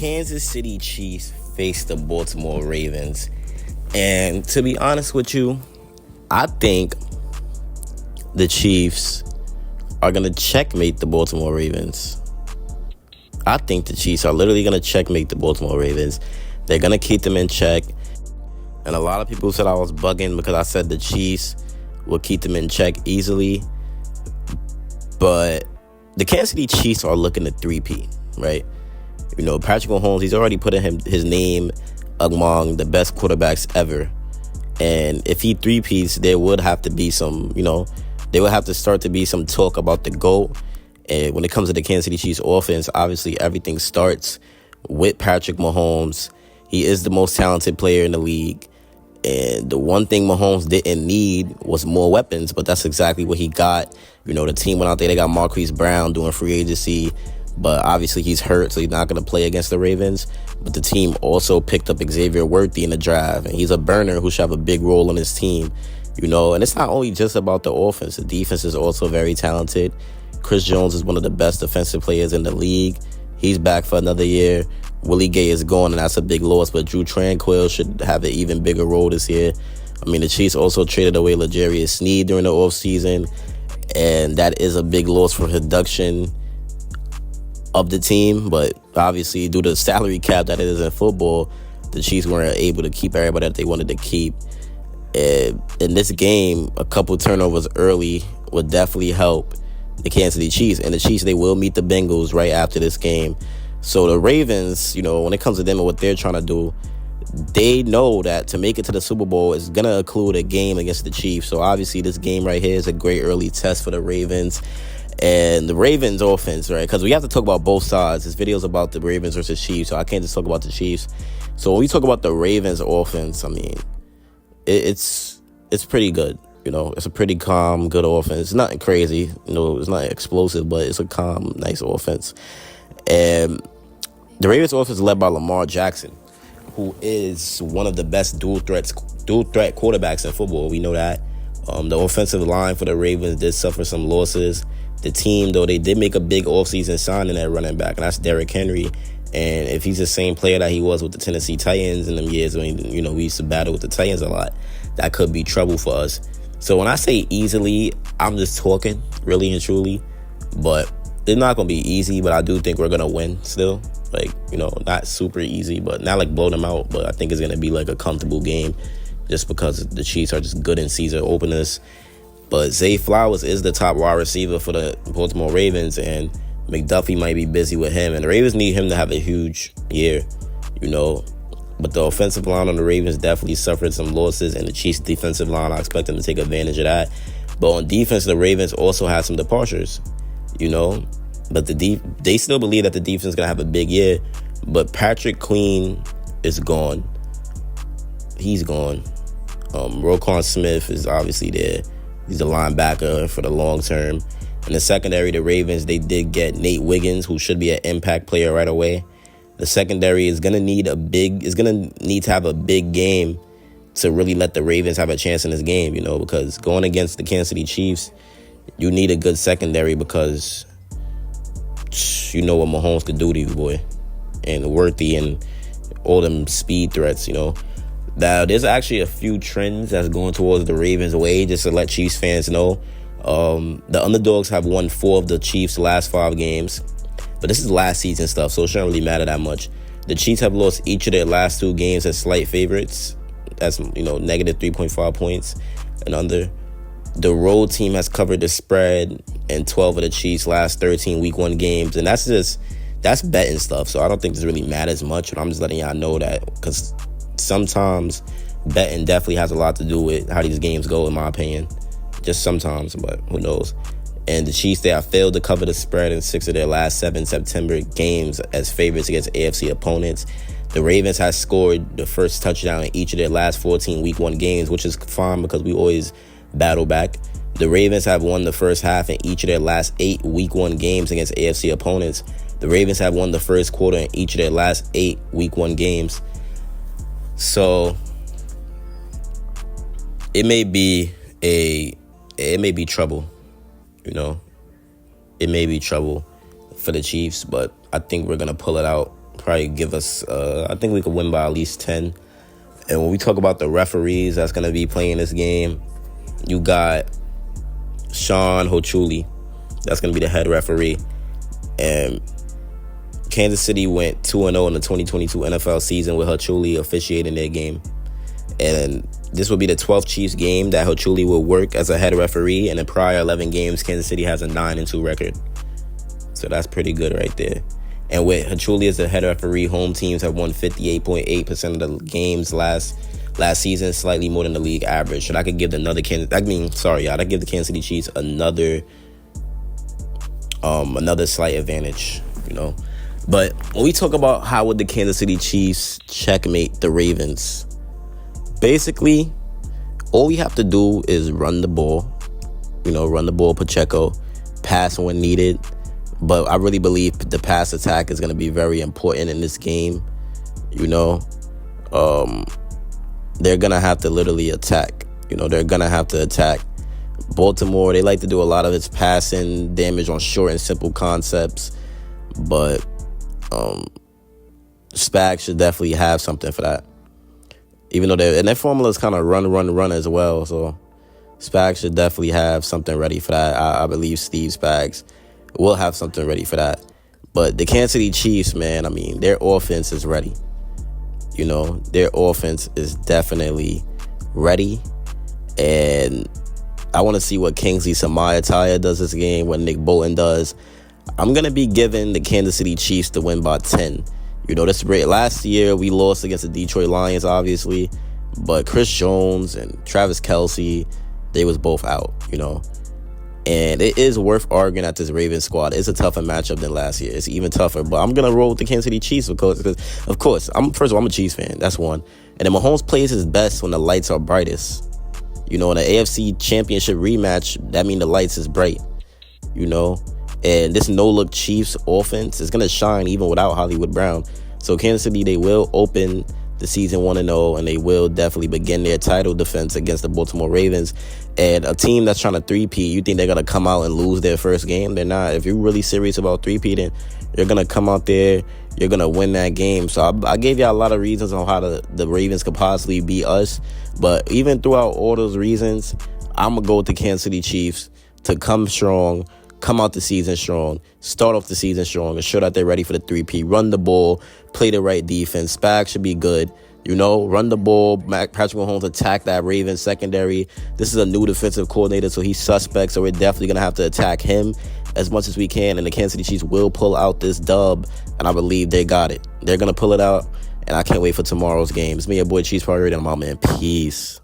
Kansas City Chiefs face the Baltimore Ravens. And to be honest with you, I think the Chiefs are going to checkmate the Baltimore Ravens. I think the Chiefs are literally going to checkmate the Baltimore Ravens. They're going to keep them in check. And a lot of people said I was bugging because I said the Chiefs will keep them in check easily. But the Kansas City Chiefs are looking to three-peat, right? You know, Patrick Mahomes, he's already put his name among the best quarterbacks ever. And if he three-peats, there would have to be some, there would have to start to be some talk about the GOAT. And when it comes to the Kansas City Chiefs offense, obviously everything starts with Patrick Mahomes. He is the most talented player in the league. And the one thing Mahomes didn't need was more weapons, but that's exactly what he got. You know, the team went out there, they got Marquise Brown doing free agency, but obviously he's hurt, so he's not going to play against the Ravens. But the team also picked up Xavier Worthy in the draft, and he's a burner who should have a big role on his team. And it's not only just about the offense. The defense is also very talented. Chris Jones is one of the best defensive players in the league. He's back for another year. Willie Gay is gone, and that's a big loss, but Drew Tranquill should have an even bigger role this year. I mean, the Chiefs also traded away L'Jarius Sneed during the offseason, and that is a big loss for production of the team. But obviously, due to the salary cap that it is in football, the Chiefs weren't able to keep everybody that they wanted to keep. And in this game, a couple turnovers early would definitely help the Kansas City Chiefs. And the Chiefs, they will meet the Bengals right after this game. So the Ravens, when it comes to them and what they're trying to do, they know that to make it to the Super Bowl is going to include a game against the Chiefs. So obviously this game right here is a great early test for the Ravens. And the Ravens offense, right? Because we have to talk about both sides. This video is about the Ravens versus Chiefs, so I can't just talk about the Chiefs. So when we talk about the Ravens offense, I mean, it's pretty good. It's a pretty calm, good offense. It's nothing crazy. It's not explosive, but it's a calm, nice offense. And the Ravens offense is led by Lamar Jackson, who is one of the best dual threat quarterbacks in football. We know that. The offensive line for the Ravens did suffer some losses. The team, though, they did make a big offseason signing at running back, and that's Derrick Henry. And if he's the same player that he was with the Tennessee Titans in them years when, we used to battle with the Titans a lot, that could be trouble for us. So when I say easily, I'm just talking, really and truly. But it's not going to be easy, but I do think we're going to win still. Not super easy, but not like blow them out. But I think it's going to be like a comfortable game just because the Chiefs are just good in season openers. But Zay Flowers is the top wide receiver for the Baltimore Ravens, and McDuffie might be busy with him. And the Ravens need him to have a huge year, But the offensive line on the Ravens definitely suffered some losses, and the Chiefs' defensive line, I expect them to take advantage of that. But on defense, the Ravens also had some departures, But they still believe that the defense is going to have a big year. But Patrick Queen is gone. He's gone. Roquan Smith is obviously there. He's a linebacker for the long term. In the secondary, the Ravens, they did get Nate Wiggins, who should be an impact player right away. The secondary is going to need to have a big game to really let the Ravens have a chance in this game, because going against the Kansas City Chiefs, you need a good secondary because you know what Mahomes could do to you, boy. And Worthy and all them speed threats, Now, there's actually a few trends that's going towards the Ravens' way, just to let Chiefs fans know. The underdogs have won 4 of the Chiefs' last 5 games. But this is last season stuff, so it shouldn't really matter that much. The Chiefs have lost each of their last 2 games as slight favorites. That's, negative 3.5 points and under. The road team has covered the spread in 12 of the Chiefs' last 13 Week 1 games. And that's betting stuff, so I don't think this really matters much. But I'm just letting y'all know that because sometimes betting definitely has a lot to do with how these games go, in my opinion. Just sometimes, but who knows. And the Chiefs, they have failed to cover the spread in 6 of their last 7 September games as favorites against AFC opponents. The Ravens have scored the first touchdown in each of their last 14 Week 1 games, which is fine because we always battle back. The Ravens have won the first half in each of their last 8 Week 1 games against AFC opponents. The Ravens have won the first quarter in each of their last 8 Week 1 games. So it may be trouble, It may be trouble for the Chiefs, but I think we're going to pull it out probably give us, I think we could win by at least 10. And when we talk about the referees that's going to be playing this game, you got Sean Hochuli. That's going to be the head referee. And Kansas City went 2-0 in the 2022 NFL season with Hochuli officiating their game. And this will be the 12th Chiefs game that Hochuli will work as a head referee. And in prior 11 games, Kansas City has a 9-2 record. So that's pretty good right there. And with Hochuli as the head referee, home teams have won 58.8% of the games last season, slightly more than the league average. So I could give the Kansas City Chiefs another slight advantage, you know. But when we talk about how would the Kansas City Chiefs checkmate the Ravens, basically, all we have to do is run the ball, Pacheco, pass when needed. But I really believe the pass attack is going to be very important in this game. You know, they're going to have to literally attack. They're going to have to attack. Baltimore, they like to do a lot of its passing damage on short and simple concepts. But Spags should definitely have something for that. Even though their formula is kind of run as well. So Spags should definitely have something ready for that. I believe Steve Spags will have something ready for that. But the Kansas City Chiefs, man, I mean, their offense is ready. Their offense is definitely ready. And I want to see what Kingsley Samaya does this game, what Nick Bolton does. I'm going to be giving the Kansas City Chiefs to win by 10. This great. Last year, we lost against the Detroit Lions, obviously. But Chris Jones and Travis Kelce, they was both out, And it is worth arguing that this Ravens squad is a tougher matchup than last year. It's even tougher. But I'm going to roll with the Kansas City Chiefs because of course, first of all, I'm a Chiefs fan. That's one. And then Mahomes plays his best when the lights are brightest. In the AFC Championship rematch, that means the lights is bright. And this no-look Chiefs offense is going to shine even without Hollywood Brown. So Kansas City, they will open the season 1-0, and they will definitely begin their title defense against the Baltimore Ravens. And a team that's trying to three-peat, you think they're going to come out and lose their first game? They're not. If you're really serious about three-peating, you're going to come out there, you're going to win that game. So I gave y'all a lot of reasons on how the Ravens could possibly beat us. But even throughout all those reasons, I'm going to go with the Kansas City Chiefs to come strong, come out the season strong, start off the season strong, and show that they're ready for the 3P. Run the ball, play the right defense. Spags should be good. Run the ball. Patrick Mahomes attack that Ravens secondary. This is a new defensive coordinator, so he's suspect. So we're definitely going to have to attack him as much as we can. And the Kansas City Chiefs will pull out this dub. And I believe they got it. They're going to pull it out. And I can't wait for tomorrow's game. It's me, your boy, Chiefs Priority, and I'm out, man. Peace.